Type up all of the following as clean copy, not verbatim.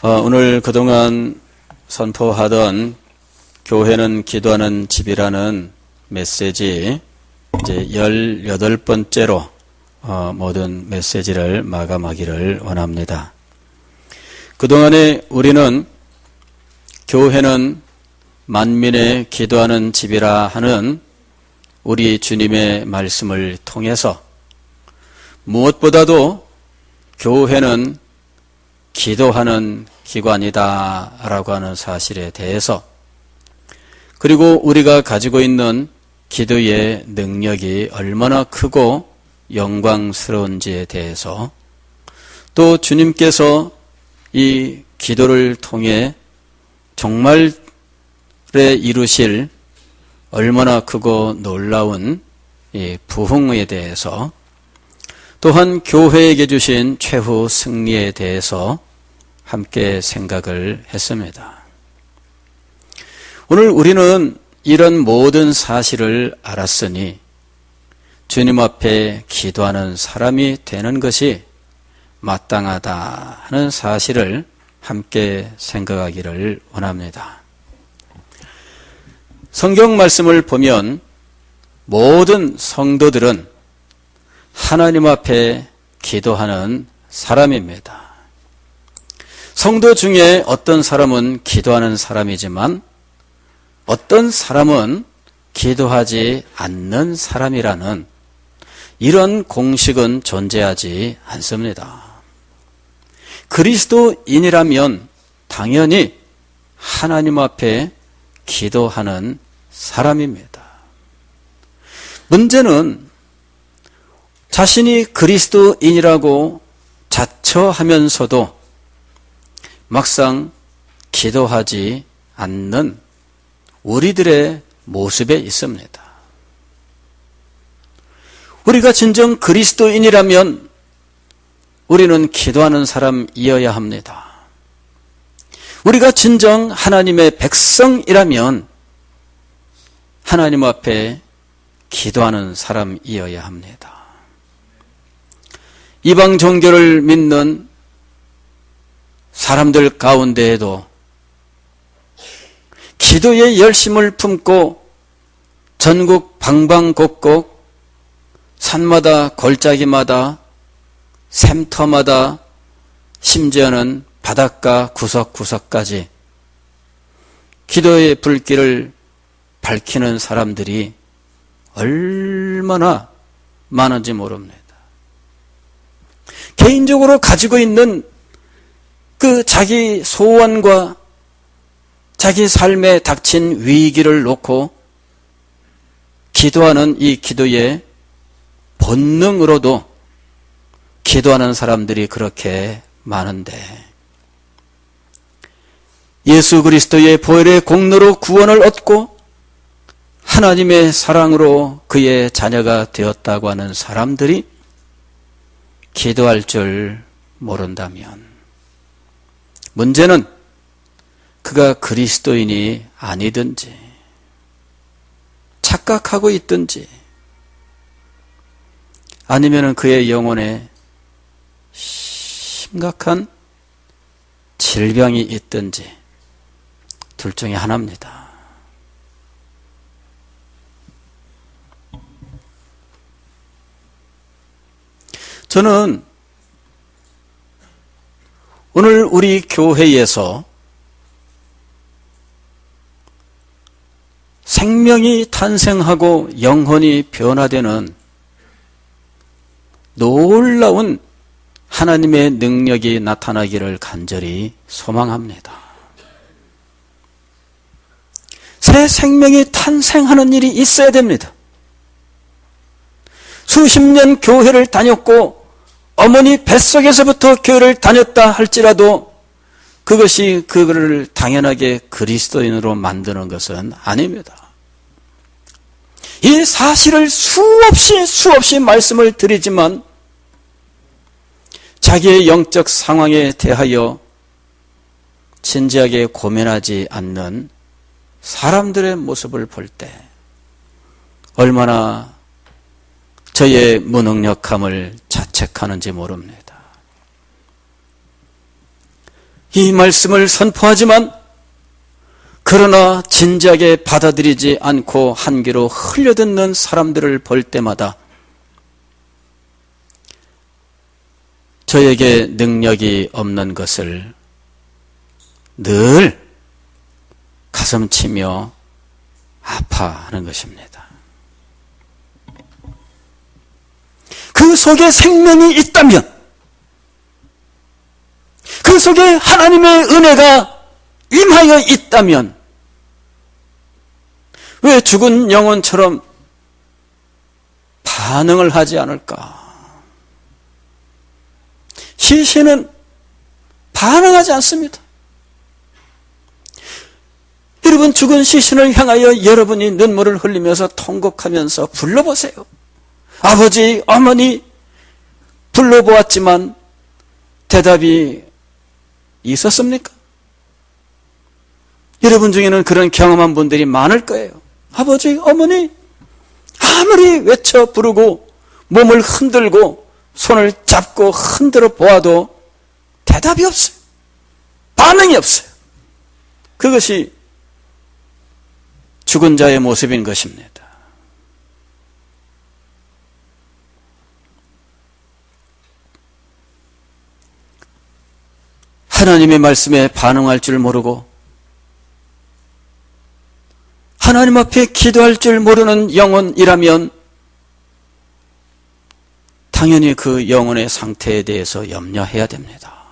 오늘 그동안 선포하던 교회는 기도하는 집이라는 메시지 이제 18번째로 모든 메시지를 마감하기를 원합니다. 그동안에 우리는 교회는 만민의 기도하는 집이라 하는 우리 주님의 말씀을 통해서 무엇보다도 교회는 기도하는 기관이다 라고 하는 사실에 대해서, 그리고 우리가 가지고 있는 기도의 능력이 얼마나 크고 영광스러운지에 대해서, 또 주님께서 이 기도를 통해 정말 이루실 얼마나 크고 놀라운 이 부흥에 대해서, 또한 교회에게 주신 최후 승리에 대해서 함께 생각을 했습니다. 오늘 우리는 이런 모든 사실을 알았으니 주님 앞에 기도하는 사람이 되는 것이 마땅하다 하는 사실을 함께 생각하기를 원합니다. 성경 말씀을 보면 모든 성도들은 하나님 앞에 기도하는 사람입니다. 성도 중에 어떤 사람은 기도하는 사람이지만 어떤 사람은 기도하지 않는 사람이라는 이런 공식은 존재하지 않습니다. 그리스도인이라면 당연히 하나님 앞에 기도하는 사람입니다. 문제는 자신이 그리스도인이라고 자처하면서도 막상 기도하지 않는 우리들의 모습에 있습니다. 우리가 진정 그리스도인이라면 우리는 기도하는 사람이어야 합니다. 우리가 진정 하나님의 백성이라면 하나님 앞에 기도하는 사람이어야 합니다. 이방 종교를 믿는 사람들 가운데에도 기도의 열심을 품고 전국 방방곡곡 산마다 골짜기마다 샘터마다 심지어는 바닷가 구석구석까지 기도의 불길을 밝히는 사람들이 얼마나 많은지 모릅니다. 개인적으로 가지고 있는 그 자기 소원과 자기 삶에 닥친 위기를 놓고 기도하는 이 기도의 본능으로도 기도하는 사람들이 그렇게 많은데, 예수 그리스도의 보혈의 공로로 구원을 얻고 하나님의 사랑으로 그의 자녀가 되었다고 하는 사람들이 기도할 줄 모른다면, 문제는 그가 그리스도인이 아니든지 착각하고 있든지 아니면 그의 영혼에 심각한 질병이 있든지 둘 중에 하나입니다. 저는 오늘 우리 교회에서 생명이 탄생하고 영혼이 변화되는 놀라운 하나님의 능력이 나타나기를 간절히 소망합니다. 새 생명이 탄생하는 일이 있어야 됩니다. 수십 년 교회를 다녔고 어머니 뱃속에서부터 교회를 다녔다 할지라도 그것이 그를 당연하게 그리스도인으로 만드는 것은 아닙니다. 이 사실을 수없이 말씀을 드리지만 자기의 영적 상황에 대하여 진지하게 고민하지 않는 사람들의 모습을 볼 때 얼마나 저의 무능력함을 자책하는지 모릅니다. 이 말씀을 선포하지만 그러나 진지하게 받아들이지 않고 한 귀로 흘려듣는 사람들을 볼 때마다 저에게 능력이 없는 것을 늘 가슴치며 아파하는 것입니다. 그 속에 생명이 있다면, 그 속에 하나님의 은혜가 임하여 있다면 왜 죽은 영혼처럼 반응을 하지 않을까? 시신은 반응하지 않습니다. 여러분, 죽은 시신을 향하여 여러분이 눈물을 흘리면서 통곡하면서 불러보세요. 아버지, 어머니 불러보았지만 대답이 있었습니까? 여러분 중에는 그런 경험한 분들이 많을 거예요. 아버지, 어머니 아무리 외쳐 부르고 몸을 흔들고 손을 잡고 흔들어 보아도 대답이 없어요. 반응이 없어요. 그것이 죽은 자의 모습인 것입니다. 하나님의 말씀에 반응할 줄 모르고 하나님 앞에 기도할 줄 모르는 영혼이라면 당연히 그 영혼의 상태에 대해서 염려해야 됩니다.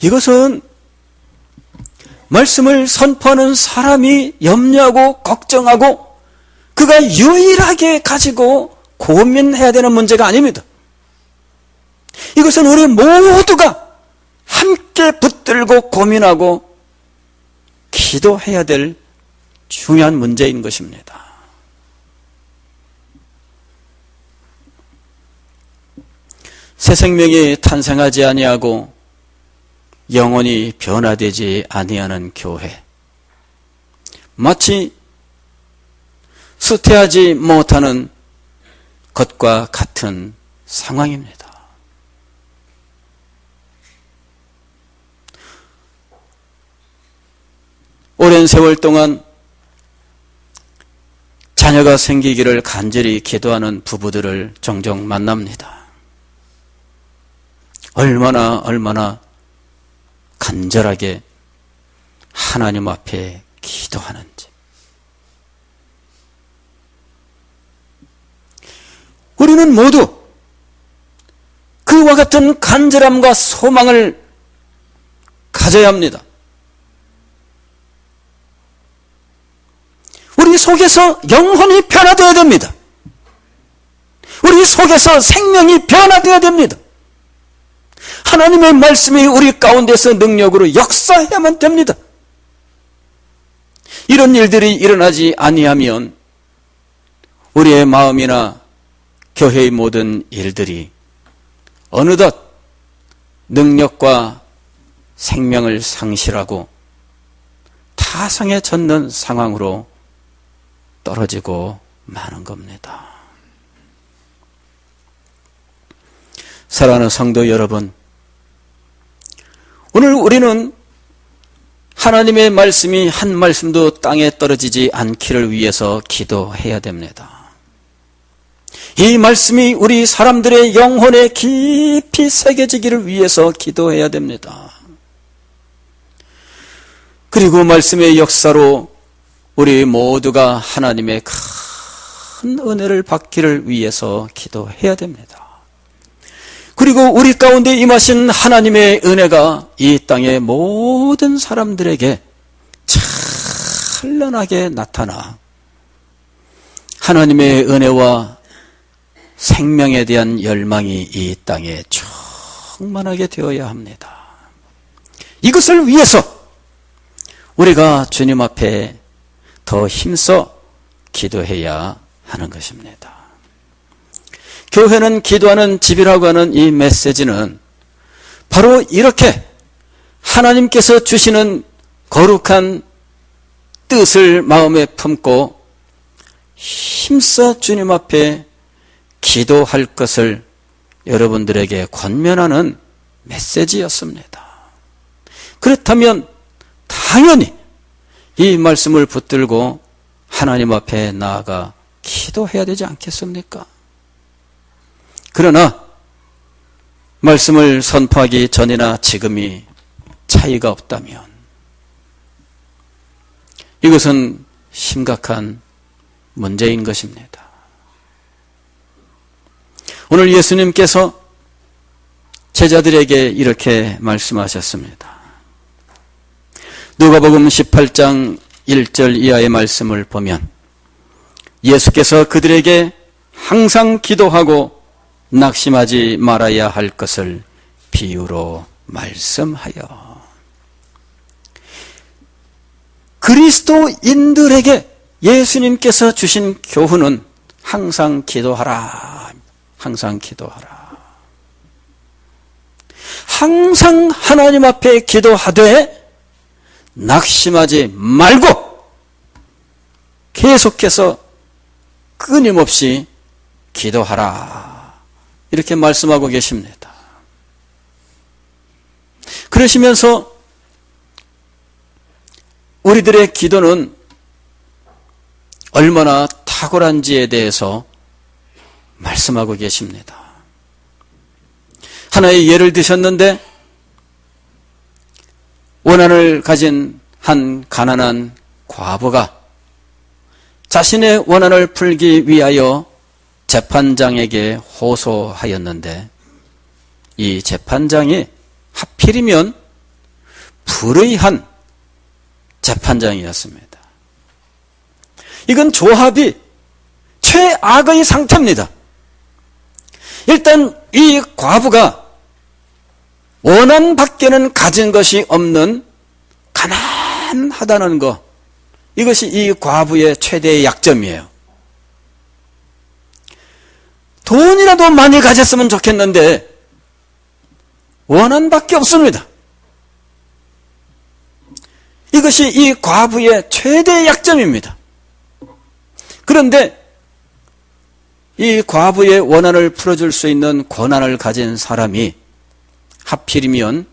이것은 말씀을 선포하는 사람이 염려하고 걱정하고 그가 유일하게 가지고 고민해야 되는 문제가 아닙니다. 이것은 우리 모두가 함께 붙들고 고민하고 기도해야 될 중요한 문제인 것입니다. 새 생명이 탄생하지 아니하고 영원히 변화되지 아니하는 교회, 마치 수태하지 못하는 것과 같은 상황입니다. 오랜 세월 동안 자녀가 생기기를 간절히 기도하는 부부들을 종종 만납니다. 얼마나 간절하게 하나님 앞에 기도하는지. 우리는 모두 그와 같은 간절함과 소망을 가져야 합니다. 우리 속에서 영혼이 변화되어야 됩니다. 우리 속에서 생명이 변화되어야 됩니다. 하나님의 말씀이 우리 가운데서 능력으로 역사해야만 됩니다. 이런 일들이 일어나지 아니하면 우리의 마음이나 교회의 모든 일들이 어느덧 능력과 생명을 상실하고 타성에 젖는 상황으로 떨어지고 마는 겁니다. 사랑하는 성도 여러분, 오늘 우리는 하나님의 말씀이 한 말씀도 땅에 떨어지지 않기를 위해서 기도해야 됩니다. 이 말씀이 우리 사람들의 영혼에 깊이 새겨지기를 위해서 기도해야 됩니다. 그리고 말씀의 역사로 우리 모두가 하나님의 큰 은혜를 받기를 위해서 기도해야 됩니다. 그리고 우리 가운데 임하신 하나님의 은혜가 이 땅의 모든 사람들에게 찬란하게 나타나 하나님의 은혜와 생명에 대한 열망이 이 땅에 충만하게 되어야 합니다. 이것을 위해서 우리가 주님 앞에 더 힘써 기도해야 하는 것입니다. 교회는 기도하는 집이라고 하는 이 메시지는 바로 이렇게 하나님께서 주시는 거룩한 뜻을 마음에 품고 힘써 주님 앞에 기도할 것을 여러분들에게 권면하는 메시지였습니다. 그렇다면 당연히 이 말씀을 붙들고 하나님 앞에 나아가 기도해야 되지 않겠습니까? 그러나 말씀을 선포하기 전이나 지금이 차이가 없다면 이것은 심각한 문제인 것입니다. 오늘 예수님께서 제자들에게 이렇게 말씀하셨습니다. 누가복음 18장 1절 이하의 말씀을 보면 예수께서 그들에게 항상 기도하고 낙심하지 말아야 할 것을 비유로 말씀하여 그리스도인들에게 예수님께서 주신 교훈은 항상 기도하라. 항상 기도하라. 항상 하나님 앞에 기도하되 낙심하지 말고 계속해서 끊임없이 기도하라. 이렇게 말씀하고 계십니다. 그러시면서 우리들의 기도는 얼마나 탁월한지에 대해서 말씀하고 계십니다. 하나의 예를 드셨는데 원한을 가진 한 가난한 과부가 자신의 원한을 풀기 위하여 재판장에게 호소하였는데 이 재판장이 하필이면 불의한 재판장이었습니다. 이건 조합이 최악의 상태입니다. 일단 이 과부가 원한밖에는 가진 것이 없는 가난하다는 것, 이것이 이 과부의 최대의 약점이에요. 돈이라도 많이 가졌으면 좋겠는데 원한밖에 없습니다. 이것이 이 과부의 최대의 약점입니다. 그런데 이 과부의 원한을 풀어줄 수 있는 권한을 가진 사람이 하필이면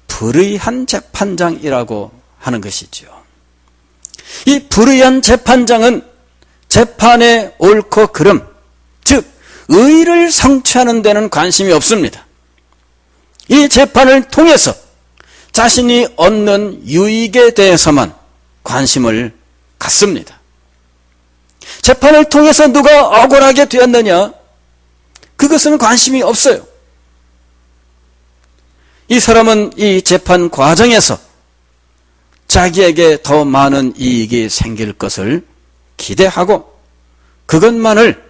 불의한 재판장이라고 하는 것이죠. 이 불의한 재판장은 재판의 옳고 그름, 즉 의를 성취하는 데는 관심이 없습니다. 이 재판을 통해서 자신이 얻는 유익에 대해서만 관심을 갖습니다. 재판을 통해서 누가 억울하게 되었느냐, 그것은 관심이 없어요. 이 사람은 이 재판 과정에서 자기에게 더 많은 이익이 생길 것을 기대하고 그것만을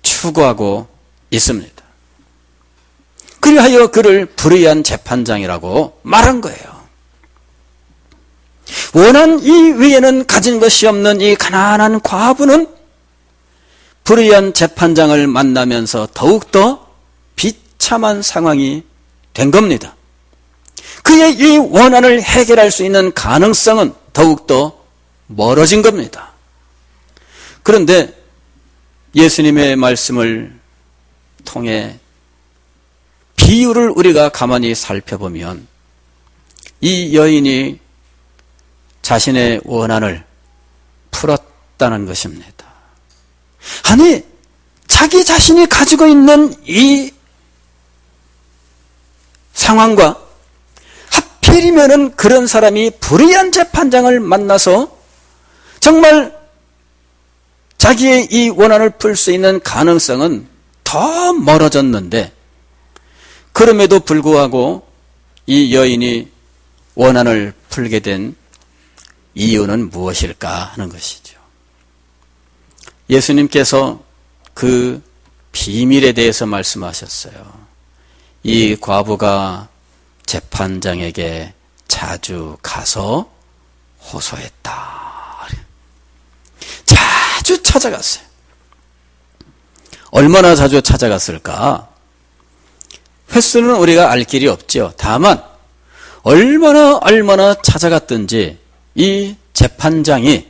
추구하고 있습니다. 그리하여 그를 불의한 재판장이라고 말한 거예요. 원한 이외에는 가진 것이 없는 이 가난한 과부는 불의한 재판장을 만나면서 더욱더 비참한 상황이 된 겁니다. 그의 이 원한을 해결할 수 있는 가능성은 더욱더 멀어진 겁니다. 그런데 예수님의 말씀을 통해 비유를 우리가 가만히 살펴보면 이 여인이 자신의 원한을 풀었다는 것입니다. 아니, 자기 자신이 가지고 있는 이 상황과 하필이면은 그런 사람이 불의한 재판장을 만나서 정말 자기의 이 원한을 풀 수 있는 가능성은 더 멀어졌는데 그럼에도 불구하고 이 여인이 원한을 풀게 된 이유는 무엇일까 하는 것이죠. 예수님께서 그 비밀에 대해서 말씀하셨어요. 이 과부가 재판장에게 자주 가서 호소했다. 자주 찾아갔어요. 얼마나 자주 찾아갔을까? 횟수는 우리가 알 길이 없죠. 다만 얼마나 찾아갔든지 이 재판장이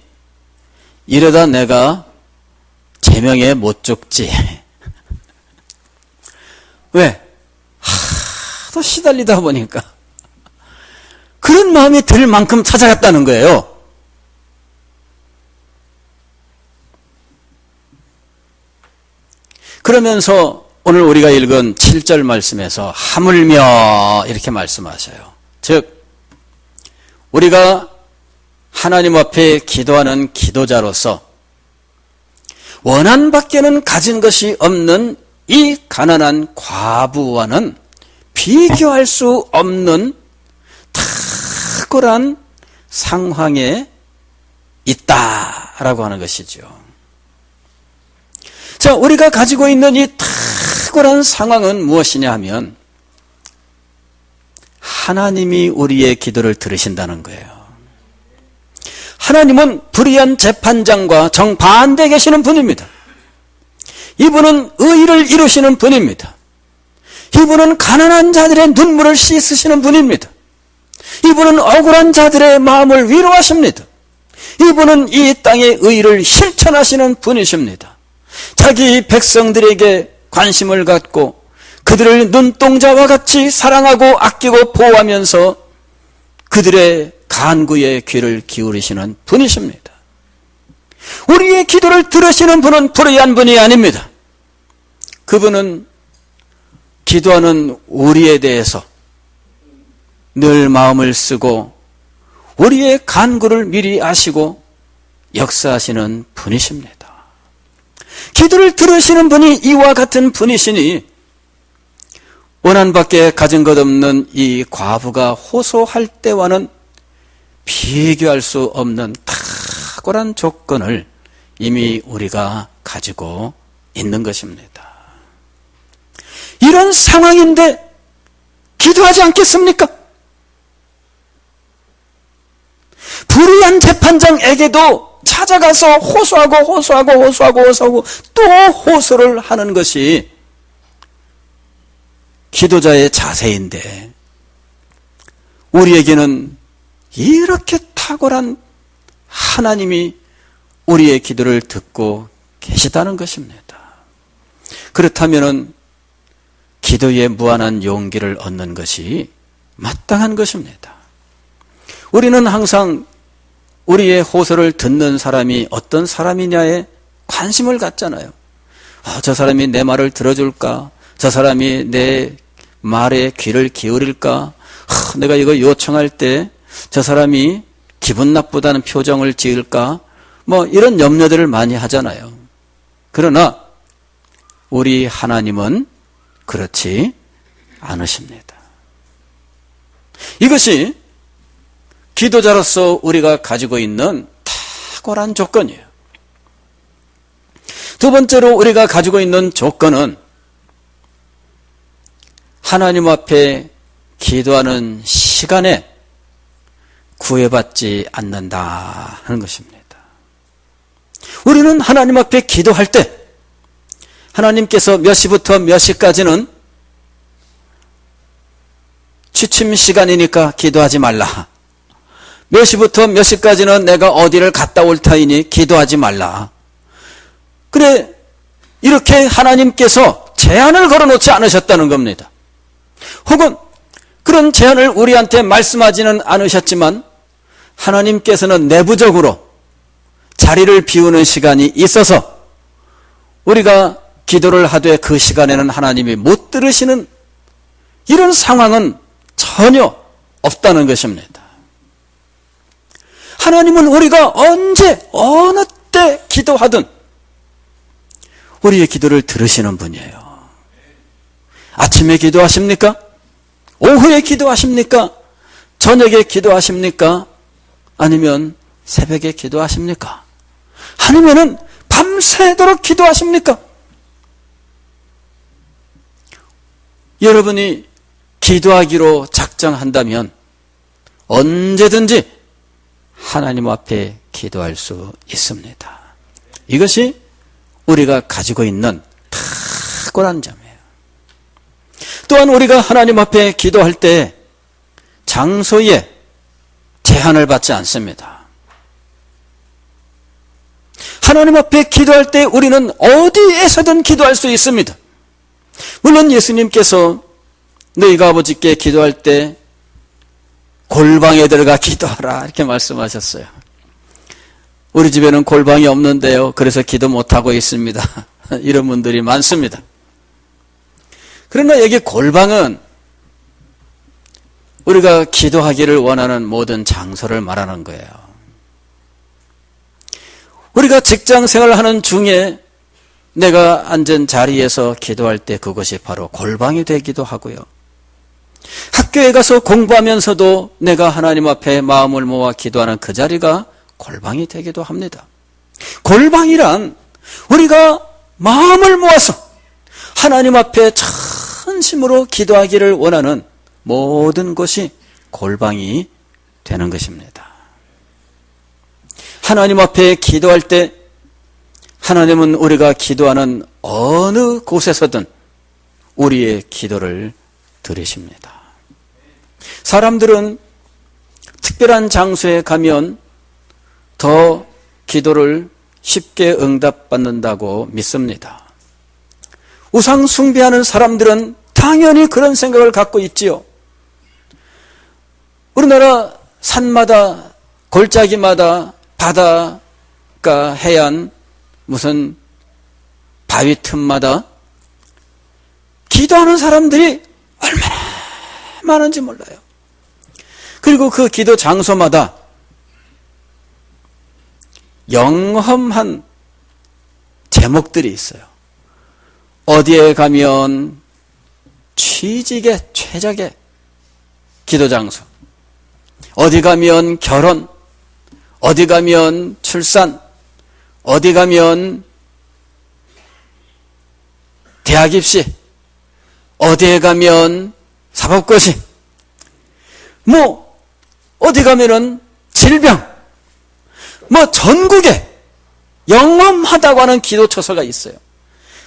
이러다 내가 제명에 못 죽지. 왜? 하도 계속 시달리다 보니까 그런 마음이 들 만큼 찾아갔다는 거예요. 그러면서 오늘 우리가 읽은 7절 말씀에서 하물며 이렇게 말씀하셔요. 즉 우리가 하나님 앞에 기도하는 기도자로서 원한 밖에는 가진 것이 없는 이 가난한 과부와는 비교할 수 없는 탁월한 상황에 있다라고 하는 것이죠. 자, 우리가 가지고 있는 이 탁월한 상황은 무엇이냐 하면 하나님이 우리의 기도를 들으신다는 거예요. 하나님은 불의한 재판장과 정반대에 계시는 분입니다. 이분은 의를 이루시는 분입니다. 이분은 가난한 자들의 눈물을 씻으시는 분입니다. 이분은 억울한 자들의 마음을 위로하십니다. 이분은 이 땅의 의를 실천하시는 분이십니다. 자기 백성들에게 관심을 갖고 그들을 눈동자와 같이 사랑하고 아끼고 보호하면서 그들의 간구에 귀를 기울이시는 분이십니다. 우리의 기도를 들으시는 분은 불의한 분이 아닙니다. 그분은 기도하는 우리에 대해서 늘 마음을 쓰고 우리의 간구를 미리 아시고 역사하시는 분이십니다. 기도를 들으시는 분이 이와 같은 분이시니 원한 밖에 가진 것 없는 이 과부가 호소할 때와는 비교할 수 없는 탁월한 조건을 이미 우리가 가지고 있는 것입니다. 이런 상황인데 기도하지 않겠습니까? 불의한 재판장에게도 찾아가서 호소하고 또 호소를 하는 것이 기도자의 자세인데 우리에게는 이렇게 탁월한 하나님이 우리의 기도를 듣고 계시다는 것입니다. 그렇다면 기도에 무한한 용기를 얻는 것이 마땅한 것입니다. 우리는 항상 우리의 호소를 듣는 사람이 어떤 사람이냐에 관심을 갖잖아요. 저 사람이 내 말을 들어줄까? 저 사람이 내 말에 귀를 기울일까? 내가 이거 요청할 때 저 사람이 기분 나쁘다는 표정을 지을까? 이런 염려들을 많이 하잖아요. 그러나 우리 하나님은 그렇지 않으십니다. 이것이 기도자로서 우리가 가지고 있는 탁월한 조건이에요. 두 번째로 우리가 가지고 있는 조건은 하나님 앞에 기도하는 시간에 구애받지 않는다 하는 것입니다. 우리는 하나님 앞에 기도할 때 하나님께서 몇 시부터 몇 시까지는 취침 시간이니까 기도하지 말라. 몇 시부터 몇 시까지는 내가 어디를 갔다 올 터이니 기도하지 말라. 그래, 이렇게 하나님께서 제한을 걸어놓지 않으셨다는 겁니다. 혹은 그런 제한을 우리한테 말씀하지는 않으셨지만 하나님께서는 내부적으로 자리를 비우는 시간이 있어서 우리가 기도를 하되 그 시간에는 하나님이 못 들으시는 이런 상황은 전혀 없다는 것입니다. 하나님은 우리가 언제 어느 때 기도하든 우리의 기도를 들으시는 분이에요. 아침에 기도하십니까? 오후에 기도하십니까? 저녁에 기도하십니까? 아니면 새벽에 기도하십니까? 아니면은 밤새도록 기도하십니까? 여러분이 기도하기로 작정한다면 언제든지 하나님 앞에 기도할 수 있습니다. 이것이 우리가 가지고 있는 탁월한 점이에요. 또한 우리가 하나님 앞에 기도할 때 장소에 제한을 받지 않습니다. 하나님 앞에 기도할 때 우리는 어디에서든 기도할 수 있습니다. 물론 예수님께서 너희가 아버지께 기도할 때 골방에 들어가 기도하라 이렇게 말씀하셨어요. 우리 집에는 골방이 없는데요. 그래서 기도 못하고 있습니다. 이런 분들이 많습니다. 그러나 여기 골방은 우리가 기도하기를 원하는 모든 장소를 말하는 거예요. 우리가 직장 생활하는 중에 내가 앉은 자리에서 기도할 때 그것이 바로 골방이 되기도 하고요. 학교에 가서 공부하면서도 내가 하나님 앞에 마음을 모아 기도하는 그 자리가 골방이 되기도 합니다. 골방이란 우리가 마음을 모아서 하나님 앞에 전심으로 기도하기를 원하는 모든 것이 골방이 되는 것입니다. 하나님 앞에 기도할 때 하나님은 우리가 기도하는 어느 곳에서든 우리의 기도를 들으십니다. 사람들은 특별한 장소에 가면 더 기도를 쉽게 응답받는다고 믿습니다. 우상 숭배하는 사람들은 당연히 그런 생각을 갖고 있지요. 우리나라 산마다 골짜기마다 바다가 해안 무슨 바위 틈마다 기도하는 사람들이 얼마나 많은지 몰라요. 그리고 그 기도 장소마다 영험한 제목들이 있어요. 어디에 가면 취직의 최적의 기도 장소, 어디 가면 결혼, 어디 가면 출산, 어디 가면 대학 입시, 어디에 가면 사법고시, 어디 가면은 질병, 전국에 영험하다고 하는 기도 처소가 있어요.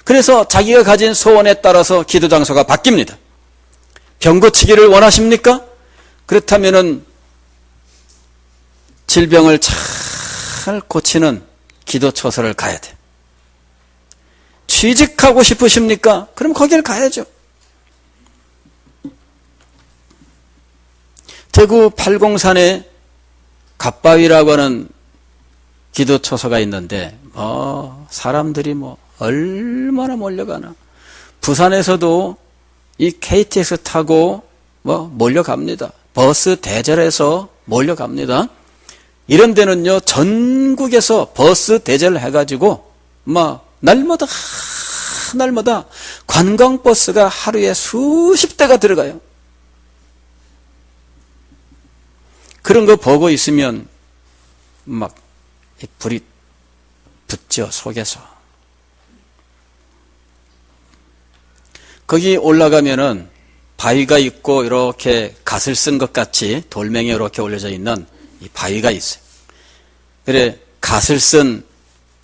그래서 자기가 가진 소원에 따라서 기도 장소가 바뀝니다. 병 고치기를 원하십니까? 그렇다면은 질병을 잘 고치는 기도 처소를 가야 돼. 취직하고 싶으십니까? 그럼 거기를 가야죠. 대구 팔공산에 갓바위라고 하는 기도 처소가 있는데 사람들이 얼마나 몰려가나. 부산에서도 이 KTX 타고 몰려갑니다. 버스 대절해서 몰려갑니다. 이런 데는요 전국에서 버스 대절을 해가지고 날마다 관광버스가 하루에 수십 대가 들어가요. 그런 거 보고 있으면 불이 붙죠, 속에서. 거기 올라가면은 바위가 있고 이렇게 갓을 쓴 것 같이 돌멩이에 이렇게 올려져 있는 이 바위가 있어요. 그래 갓을 쓴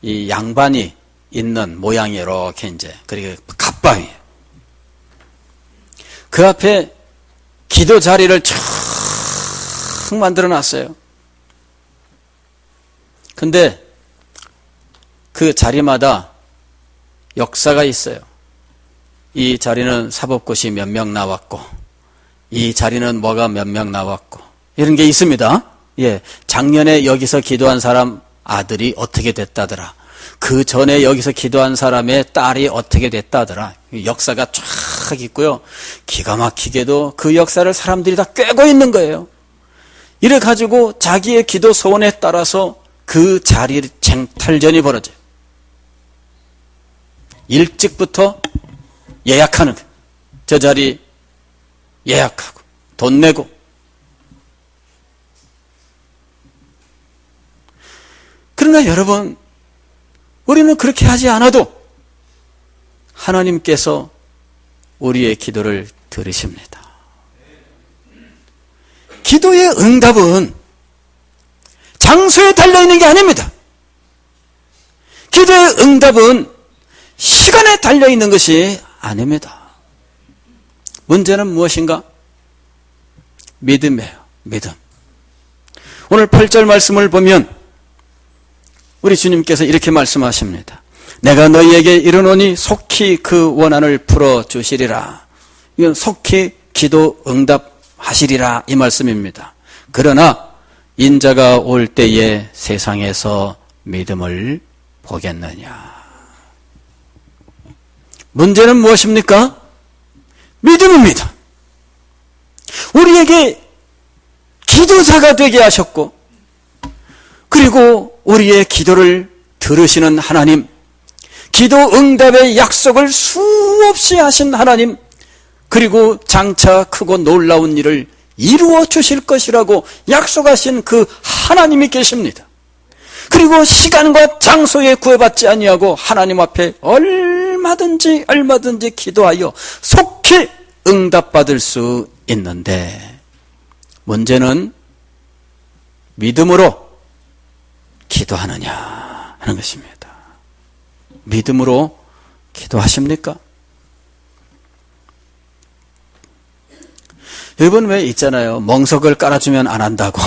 이 양반이 있는 모양이 이렇게 이제 그리고 갓바위예요. 그 앞에 기도 자리를 쭉 만들어 놨어요. 근데 그 자리마다 역사가 있어요. 이 자리는 사법고시 몇 명 나왔고, 이 자리는 뭐가 몇 명 나왔고, 이런 게 있습니다. 예, 작년에 여기서 기도한 사람 아들이 어떻게 됐다더라. 그 전에 여기서 기도한 사람의 딸이 어떻게 됐다더라. 역사가 쫙 있고요. 기가 막히게도 그 역사를 사람들이 다 꿰고 있는 거예요. 이래 가지고 자기의 기도 소원에 따라서 그 자리 쟁탈전이 벌어져요. 일찍부터 예약하는 거예요. 저 자리 예약하고 돈 내고. 그러나 여러분, 우리는 그렇게 하지 않아도 하나님께서 우리의 기도를 들으십니다. 기도의 응답은 장소에 달려있는 게 아닙니다. 기도의 응답은 시간에 달려있는 것이 아닙니다. 문제는 무엇인가? 믿음이에요. 믿음. 오늘 8절 말씀을 보면 우리 주님께서 이렇게 말씀하십니다. 내가 너희에게 이르노니 속히 그 원한을 풀어주시리라. 이건 속히 기도 응답하시리라 이 말씀입니다. 그러나 인자가 올 때에 세상에서 믿음을 보겠느냐. 문제는 무엇입니까? 믿음입니다. 우리에게 기도자가 되게 하셨고, 그리고 우리의 기도를 들으시는 하나님, 기도 응답의 약속을 수없이 하신 하나님, 그리고 장차 크고 놀라운 일을 이루어 주실 것이라고 약속하신 그 하나님이 계십니다. 그리고 시간과 장소에 구애받지 아니하고 하나님 앞에 얼마든지 기도하여 속히 응답받을 수 있는데, 문제는 믿음으로 기도하느냐 하는 것입니다. 믿음으로 기도하십니까? 여러분 왜 있잖아요. 멍석을 깔아주면 안 한다고.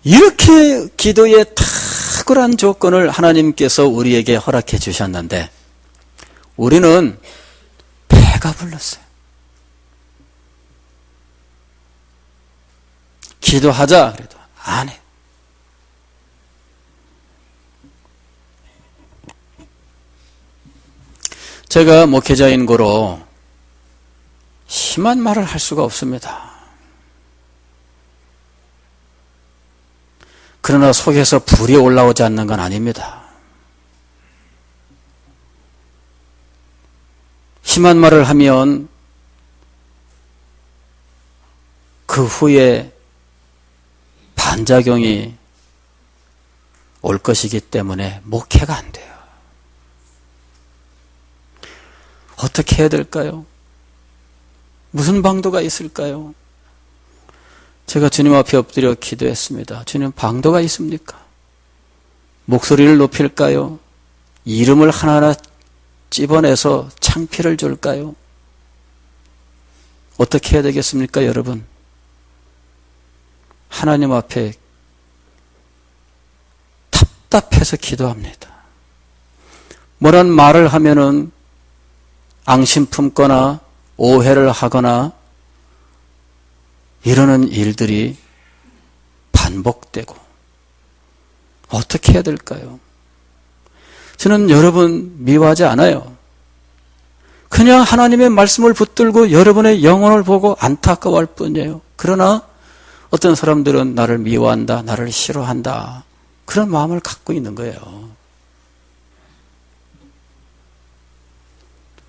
이렇게 기도에 탁월한 조건을 하나님께서 우리에게 허락해 주셨는데 우리는 배가 불렀어요. 기도하자 그래도 안 해. 제가 목회자인 고로 심한 말을 할 수가 없습니다. 그러나 속에서 불이 올라오지 않는 건 아닙니다. 심한 말을 하면 그 후에 반작용이 올 것이기 때문에 목회가 안 돼요. 어떻게 해야 될까요? 무슨 방도가 있을까요? 제가 주님 앞에 엎드려 기도했습니다. 주님, 방도가 있습니까? 목소리를 높일까요? 이름을 하나하나 찝어내서 창피를 줄까요? 어떻게 해야 되겠습니까, 여러분? 하나님 앞에 답답해서 기도합니다. 뭐란 말을 하면은 앙심 품거나 오해를 하거나 이러는 일들이 반복되고 어떻게 해야 될까요? 저는 여러분 미워하지 않아요. 그냥 하나님의 말씀을 붙들고 여러분의 영혼을 보고 안타까워할 뿐이에요. 그러나 어떤 사람들은 나를 미워한다, 나를 싫어한다, 그런 마음을 갖고 있는 거예요.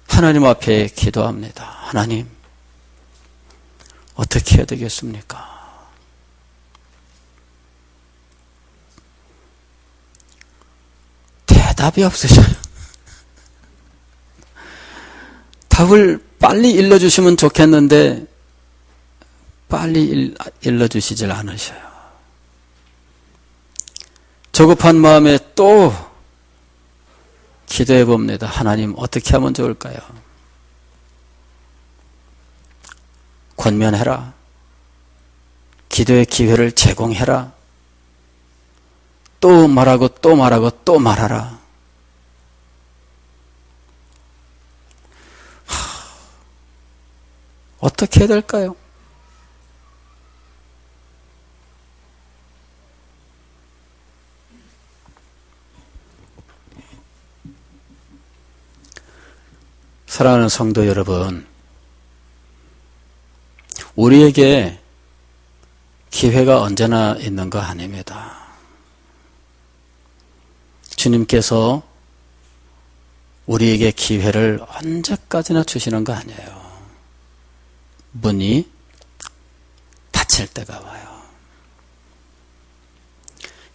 하나님 앞에 기도합니다. 하나님, 어떻게 해야 되겠습니까? 대답이 없으셔요. 답을 빨리 일러주시면 좋겠는데 빨리 일러주시질 않으셔요. 조급한 마음에 또 기도해 봅니다. 하나님, 어떻게 하면 좋을까요? 권면해라. 기도의 기회를 제공해라. 또 말하고 또 말하고 또 말하라. 어떻게 해야 될까요? 사랑하는 성도 여러분, 우리에게 기회가 언제나 있는 거 아닙니다. 주님께서 우리에게 기회를 언제까지나 주시는 거 아니에요. 문이 닫힐 때가 와요.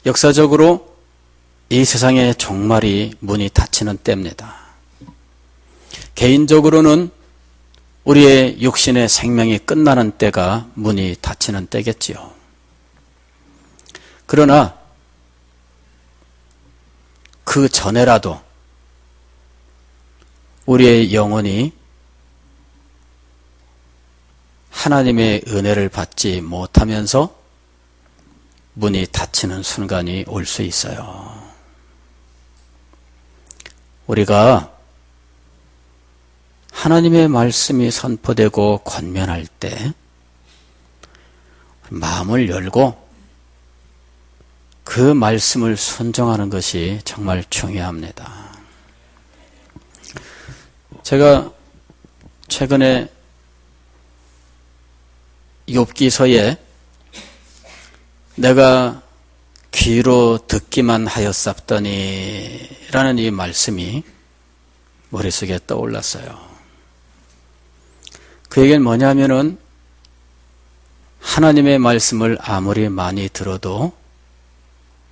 역사적으로 이 세상의 종말이 문이 닫히는 때입니다. 개인적으로는 우리의 육신의 생명이 끝나는 때가 문이 닫히는 때겠지요. 그러나 그 전에라도 우리의 영혼이 하나님의 은혜를 받지 못하면서 문이 닫히는 순간이 올 수 있어요. 하나님의 말씀이 선포되고 권면할 때 마음을 열고 그 말씀을 순종하는 것이 정말 중요합니다. 제가 최근에 욥기서에 내가 귀로 듣기만 하였사더니 라는 이 말씀이 머릿속에 떠올랐어요. 그 얘기는 뭐냐면은 하나님의 말씀을 아무리 많이 들어도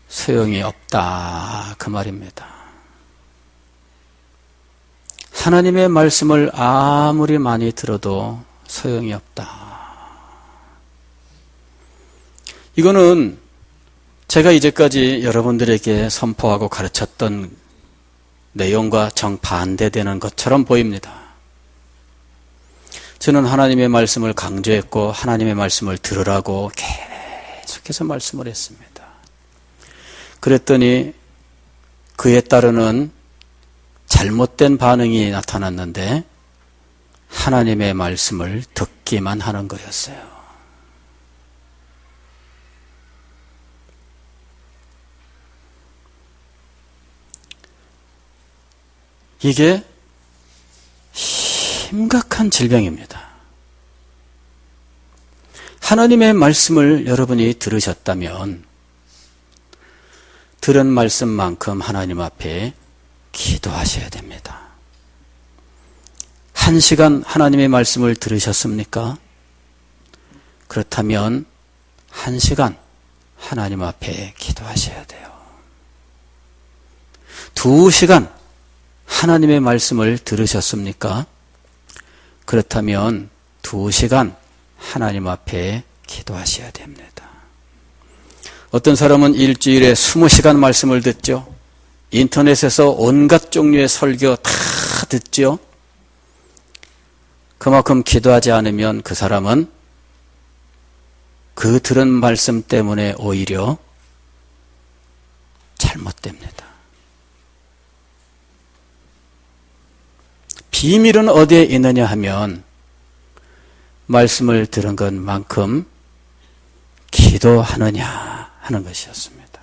소용이 없다 그 말입니다. 하나님의 말씀을 아무리 많이 들어도 소용이 없다. 이거는 제가 이제까지 여러분들에게 선포하고 가르쳤던 내용과 정반대되는 것처럼 보입니다. 저는 하나님의 말씀을 강조했고 하나님의 말씀을 들으라고 계속해서 말씀을 했습니다. 그랬더니 그에 따르는 잘못된 반응이 나타났는데 하나님의 말씀을 듣기만 하는 거였어요. 이게 심각한 질병입니다. 하나님의 말씀을 여러분이 들으셨다면 들은 말씀만큼 하나님 앞에 기도하셔야 됩니다. 1시간 하나님의 말씀을 들으셨습니까? 그렇다면 1시간 하나님 앞에 기도하셔야 돼요. 2시간 하나님의 말씀을 들으셨습니까? 그렇다면 2시간 하나님 앞에 기도하셔야 됩니다. 어떤 사람은 일주일에 20시간 말씀을 듣죠. 인터넷에서 온갖 종류의 설교 다 듣죠. 그만큼 기도하지 않으면 그 사람은 그 들은 말씀 때문에 오히려 잘못됩니다. 비밀은 어디에 있느냐 하면 말씀을 들은 것만큼 기도하느냐 하는 것이었습니다.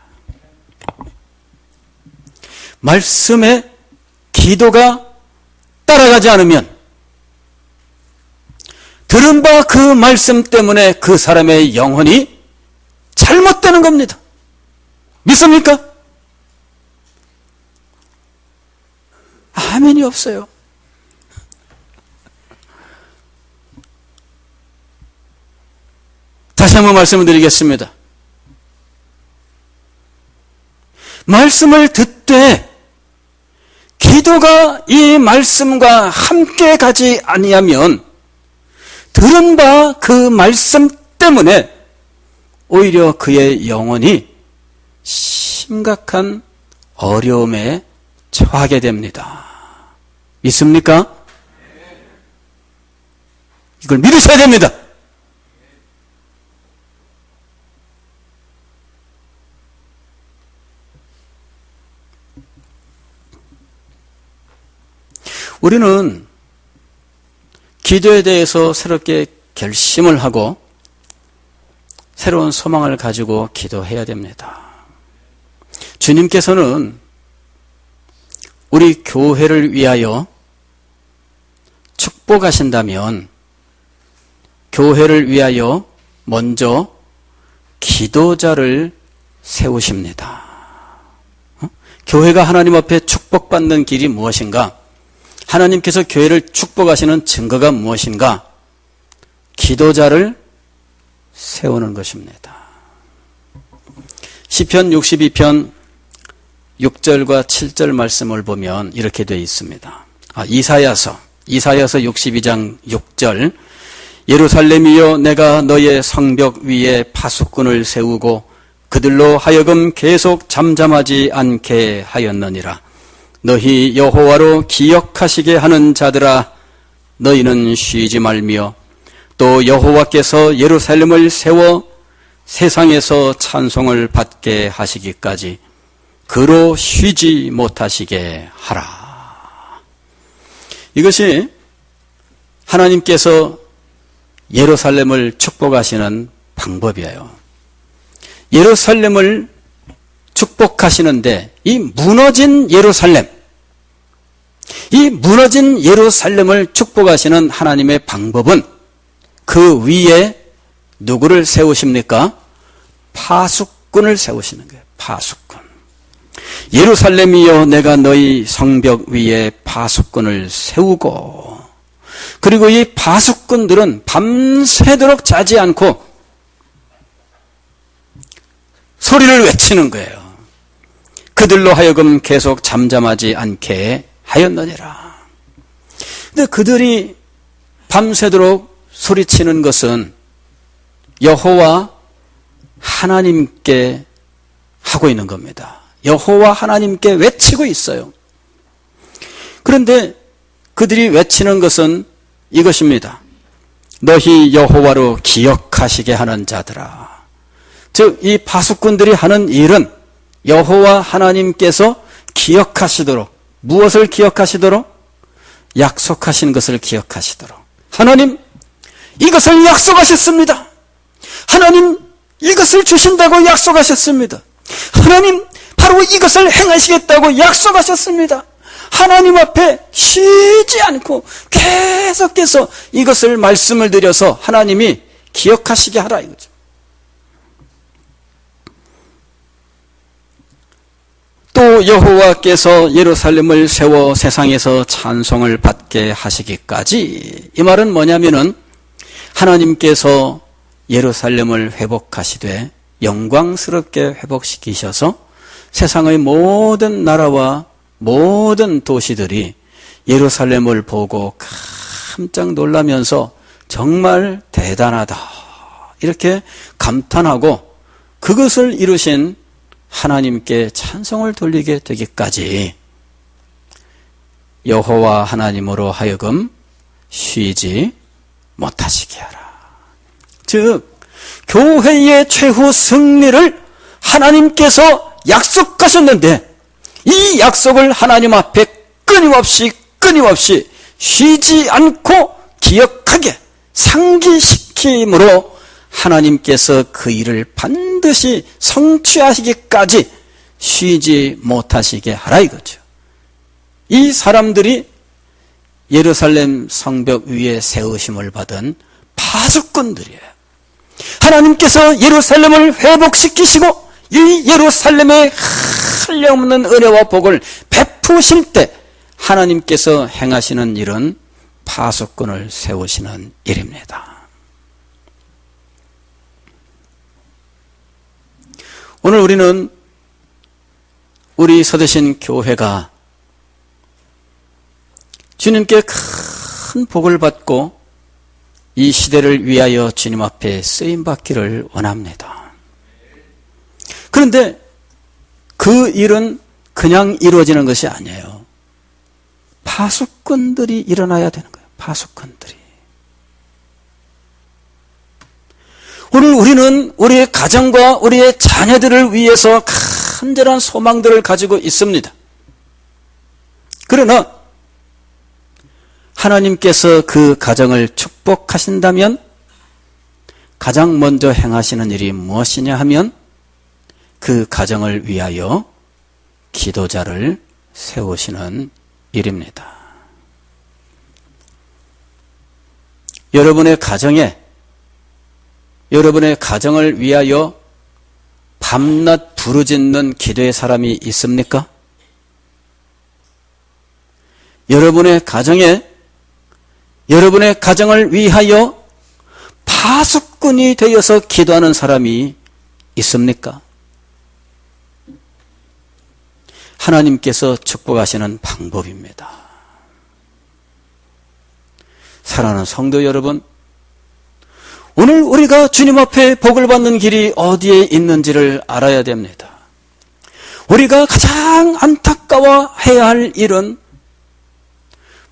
말씀에 기도가 따라가지 않으면 들은 바 그 말씀 때문에 그 사람의 영혼이 잘못되는 겁니다. 믿습니까? 아멘이 없어요. 다시 한번 말씀을 드리겠습니다. 말씀을 듣되 기도가 이 말씀과 함께 가지 아니하면 들은 바 그 말씀 때문에 오히려 그의 영혼이 심각한 어려움에 처하게 됩니다. 믿습니까? 이걸 믿으셔야 됩니다. 우리는 기도에 대해서 새롭게 결심을 하고 새로운 소망을 가지고 기도해야 됩니다. 주님께서는 우리 교회를 위하여 축복하신다면 교회를 위하여 먼저 기도자를 세우십니다. 교회가 하나님 앞에 축복받는 길이 무엇인가? 하나님께서 교회를 축복하시는 증거가 무엇인가? 기도자를 세우는 것입니다. 시편 62편 6절과 7절 말씀을 보면 이렇게 되어 있습니다. 이사야서 62장 6절 예루살렘이여 내가 너의 성벽 위에 파수꾼을 세우고 그들로 하여금 계속 잠잠하지 않게 하였느니라. 너희 여호와로 기억하시게 하는 자들아 너희는 쉬지 말며 또 여호와께서 예루살렘을 세워 세상에서 찬송을 받게 하시기까지 그로 쉬지 못하시게 하라. 이것이 하나님께서 예루살렘을 축복하시는 방법이에요. 예루살렘을 축복하시는데 이 무너진 예루살렘을 축복하시는 하나님의 방법은 그 위에 누구를 세우십니까? 파수꾼을 세우시는 거예요. 파수꾼. 예루살렘이여, 내가 너희 성벽 위에 파수꾼을 세우고, 그리고 이 파수꾼들은 밤새도록 자지 않고 소리를 외치는 거예요. 그들로 하여금 계속 잠잠하지 않게 하였느니라. 근데 그들이 밤새도록 소리치는 것은 여호와 하나님께 하고 있는 겁니다. 여호와 하나님께 외치고 있어요. 그런데 그들이 외치는 것은 이것입니다. 너희 여호와로 기억하시게 하는 자들아. 즉, 이 파수꾼들이 하는 일은 여호와 하나님께서 기억하시도록, 무엇을 기억하시도록? 약속하신 것을 기억하시도록. 하나님, 이것을 약속하셨습니다. 하나님, 이것을 주신다고 약속하셨습니다. 하나님, 바로 이것을 행하시겠다고 약속하셨습니다. 하나님 앞에 쉬지 않고 계속해서 이것을 말씀을 드려서 하나님이 기억하시게 하라 이거죠. 또 여호와께서 예루살렘을 세워 세상에서 찬송을 받게 하시기까지, 이 말은 뭐냐면은 하나님께서 예루살렘을 회복하시되 영광스럽게 회복시키셔서 세상의 모든 나라와 모든 도시들이 예루살렘을 보고 깜짝 놀라면서 정말 대단하다 이렇게 감탄하고 그것을 이루신 하나님께 찬송을 돌리게 되기까지 여호와 하나님으로 하여금 쉬지 못하시게 하라. 즉, 교회의 최후 승리를 하나님께서 약속하셨는데 이 약속을 하나님 앞에 끊임없이 쉬지 않고 기억하게 상기시킴으로 하나님께서 그 일을 반드시 성취하시기까지 쉬지 못하시게 하라 이거죠. 이 사람들이 예루살렘 성벽 위에 세우심을 받은 파수꾼들이에요. 하나님께서 예루살렘을 회복시키시고 이 예루살렘에 한량없는 은혜와 복을 베푸실 때 하나님께서 행하시는 일은 파수꾼을 세우시는 일입니다. 오늘 우리는 우리 서대신 교회가 주님께 큰 복을 받고 이 시대를 위하여 주님 앞에 쓰임받기를 원합니다. 그런데 그 일은 그냥 이루어지는 것이 아니에요. 파수꾼들이 일어나야 되는 거예요. 파수꾼들이. 오늘 우리는 우리의 가정과 우리의 자녀들을 위해서 간절한 소망들을 가지고 있습니다. 그러나 하나님께서 그 가정을 축복하신다면 가장 먼저 행하시는 일이 무엇이냐 하면 그 가정을 위하여 기도자를 세우시는 일입니다. 여러분의 가정을 위하여 밤낮 부르짖는 기도의 사람이 있습니까? 여러분의 가정을 위하여 파수꾼이 되어서 기도하는 사람이 있습니까? 하나님께서 축복하시는 방법입니다. 사랑하는 성도 여러분, 오늘 우리가 주님 앞에 복을 받는 길이 어디에 있는지를 알아야 됩니다. 우리가 가장 안타까워해야 할 일은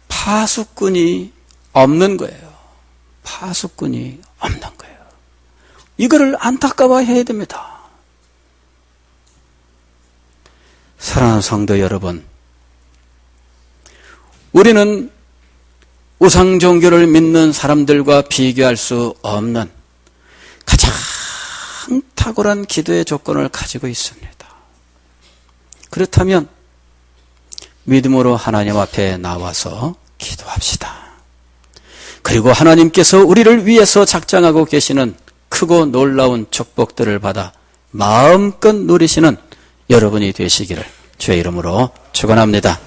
파수꾼이 없는 거예요. 파수꾼이 없는 거예요. 이거를 안타까워해야 됩니다. 사랑하는 성도 여러분, 우리는 우상 종교를 믿는 사람들과 비교할 수 없는 가장 탁월한 기도의 조건을 가지고 있습니다. 그렇다면 믿음으로 하나님 앞에 나와서 기도합시다. 그리고 하나님께서 우리를 위해서 작정하고 계시는 크고 놀라운 축복들을 받아 마음껏 누리시는 여러분이 되시기를 주의 이름으로 축원합니다.